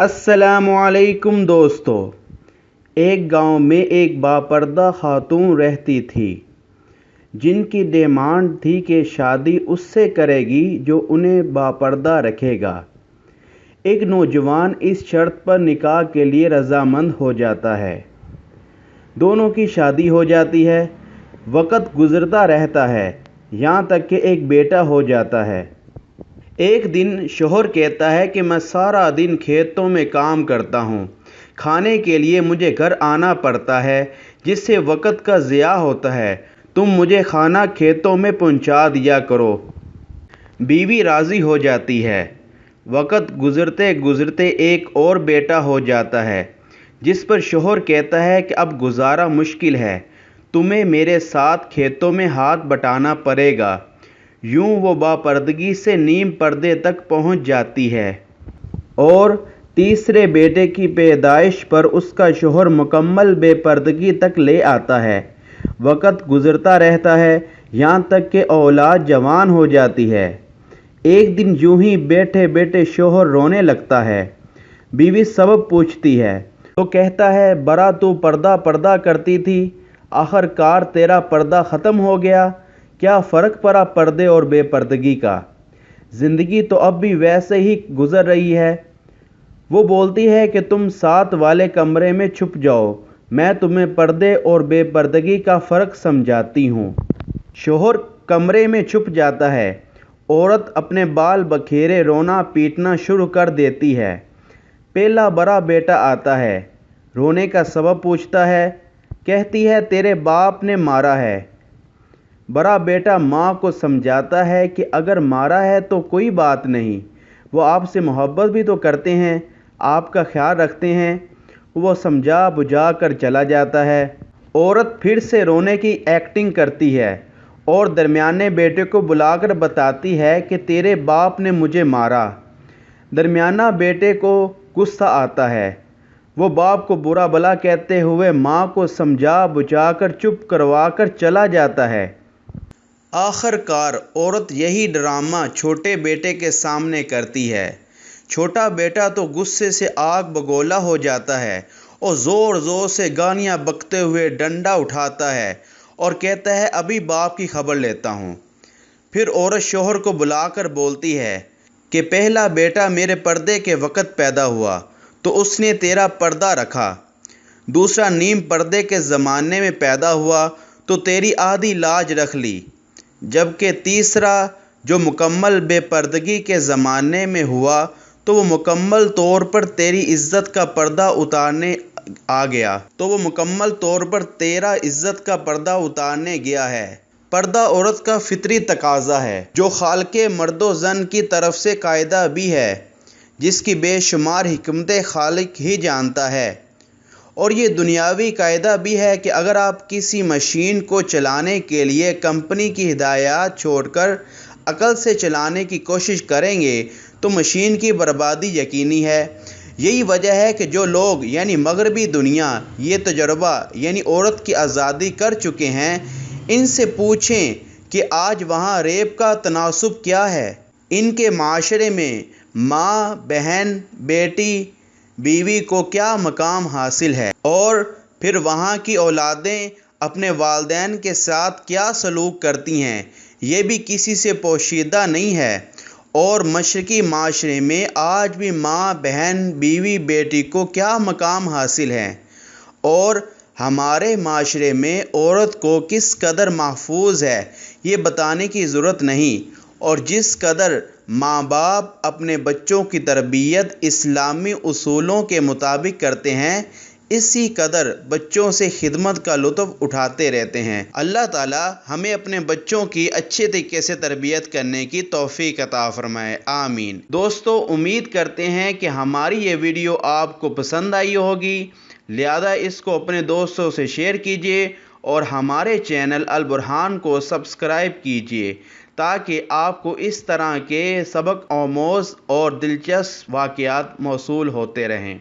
अस्सलामुअलैकुम दोस्तों। एक गांव में एक बापर्दा खातून रहती थी जिनकी डिमांड थी कि शादी उससे करेगी जो उन्हें बापर्दा रखेगा। एक नौजवान इस शर्त पर निकाह के लिए रजामंद हो जाता है। दोनों की शादी हो जाती है। वक्त गुजरता रहता है, यहाँ तक कि एक बेटा हो जाता है। एक दिन शौहर कहता है कि मैं सारा दिन खेतों में काम करता हूँ, खाने के लिए मुझे घर आना पड़ता है, जिससे वक्त का ज़िया होता है। तुम मुझे खाना खेतों में पहुँचा दिया करो। बीवी राज़ी हो जाती है। वक्त गुजरते गुजरते एक और बेटा हो जाता है, जिस पर शौहर कहता है कि अब गुजारा मुश्किल है, तुम्हें मेरे साथ खेतों में हाथ बटाना पड़ेगा। यूं वो बापर्दगी से नीम पर्दे तक पहुंच जाती है और तीसरे बेटे की पैदाइश पर उसका शौहर मुकम्मल बेपर्दगी तक ले आता है। वक्त गुजरता रहता है, यहाँ तक कि औलाद जवान हो जाती है। एक दिन यूं ही बैठे बैठे शौहर रोने लगता है। बीवी सबब पूछती है तो कहता है, बरा तू पर्दा पर्दा करती थी, आखिरकार तेरा पर्दा ख़त्म हो गया। क्या फ़र्क पड़ा पर्दे और बेपर्दगी का? ज़िंदगी तो अब भी वैसे ही गुजर रही है। वो बोलती है कि तुम साथ वाले कमरे में छुप जाओ, मैं तुम्हें पर्दे और बेपर्दगी का फ़र्क समझाती हूँ। शौहर कमरे में छुप जाता है। औरत अपने बाल बखेरे रोना पीटना शुरू कर देती है। पहला बड़ा बेटा आता है, रोने का सबब पूछता है। कहती है, तेरे बाप ने मारा है। बड़ा बेटा माँ को समझाता है कि अगर मारा है तो कोई बात नहीं, वो आपसे मोहब्बत भी तो करते हैं, आपका ख्याल रखते हैं। वो समझा बुझा कर चला जाता है। औरत फिर से रोने की एक्टिंग करती है और दरमियाने बेटे को बुलाकर बताती है कि तेरे बाप ने मुझे मारा। दरमियाना बेटे को गुस्सा आता है। वो बाप को बुरा भला कहते हुए माँ को समझा बुझा कर चुप करवा कर चला जाता है। आखिरकार औरत यही ड्रामा छोटे बेटे के सामने करती है। छोटा बेटा तो गुस्से से आग बगोला हो जाता है और ज़ोर ज़ोर से गालियाँ बकते हुए डंडा उठाता है और कहता है, अभी बाप की खबर लेता हूँ। फिर औरत शौहर को बुलाकर बोलती है कि पहला बेटा मेरे पर्दे के वक़्त पैदा हुआ तो उसने तेरा पर्दा रखा। दूसरा नीम पर्दे के ज़माने में पैदा हुआ तो तेरी आधी लाज रख ली। जबकि तीसरा जो मुकम्मल बेपर्दगी के ज़माने में हुआ तो वो मुकम्मल तौर पर तेरी इज़्ज़त का पर्दा उतारने आ गया, तो वो मुकम्मल तौर पर तेरा इज़्ज़त का पर्दा उतारने गया है। पर्दा औरत का फितरी तकाज़ा है, जो खालके मर्दो ज़न की तरफ से कायदा भी है, जिसकी बेशुमार हिकमतें खालिक ही जानता है। और ये दुनियावी कायदा भी है कि अगर आप किसी मशीन को चलाने के लिए कंपनी की हिदायत छोड़कर अकल से चलाने की कोशिश करेंगे तो मशीन की बर्बादी यकीनी है। यही वजह है कि जो लोग यानी मगरबी दुनिया ये तजर्बा यानी औरत की आज़ादी कर चुके हैं, इनसे पूछें कि आज वहाँ रेप का तनासुब क्या है। इनके माशरे में माँ, बहन, बेटी, बीवी को क्या मकाम हासिल है और फिर वहाँ की औलादें अपने वालिदैन के साथ क्या सलूक करती हैं, ये भी किसी से पोशीदा नहीं है। और मशरकी माशरे में आज भी माँ, बहन, बीवी, बेटी को क्या मकाम हासिल है और हमारे माशरे में औरत को किस कदर महफूज है, ये बताने की ज़रूरत नहीं। और जिस कदर माँ बाप अपने बच्चों की तरबियत इस्लामी उसूलों के मुताबिक करते हैं, इसी कदर बच्चों से खिदमत का लुत्फ़ उठाते रहते हैं। अल्लाह ताला हमें अपने बच्चों की अच्छे तरीके से तरबियत करने की तौफ़ीक़ अता फ़रमाए, आमीन। दोस्तों, उम्मीद करते हैं कि हमारी ये वीडियो आपको पसंद आई होगी, लिहाजा इसको अपने दोस्तों से शेयर कीजिए और हमारे चैनल अल बुरहान को सब्सक्राइब कीजिए ताकि आपको इस तरह के सबक आमोज़ और दिलचस्प वाक़यात मौसूल होते रहें।